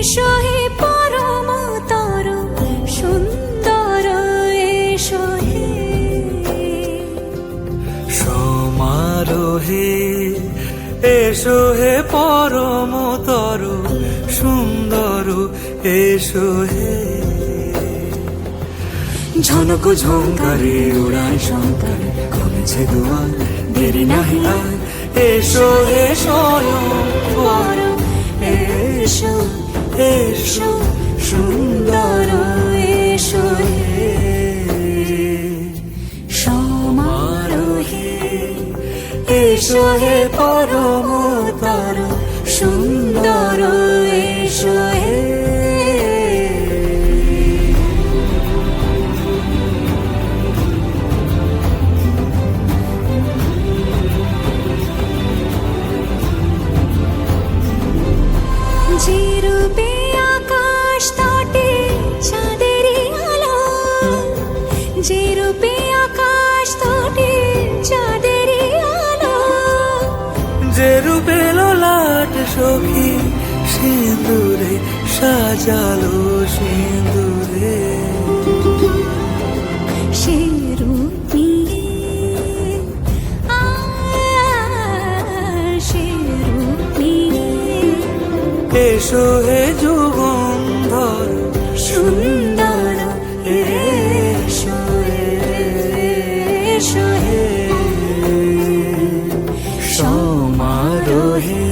এসো হে পরমতর সুন্দর এসো হে সমারোহে এসো হে পরমতর সুন্দর এসো হে ঝনক ঝঙ্কারে উড়ায় শঙ্কর খুলেছে দুয়ার দেরি নাহি আর এসো হে স্বয়ং বর এসো এসো সুন্দর এসো হে সমারোহে এসো হে পরমতর সুন্দর এসো হে যে রূপে আকাশ তটে চাঁদেরই আলো যে রূপে আকাশ তটে চাঁদেরই আলো যে রূপে ললাট সখী সিঁদুরে সাজালো সিঁদুরে সে রূপ নিয়ে সে রূপ নিয়ে এসো হে যুগন্ধর সুন্দর এসো এসো হে সমারোহে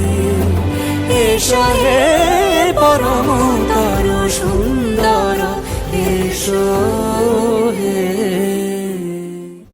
এসো হে পরমতর সুন্দর এসো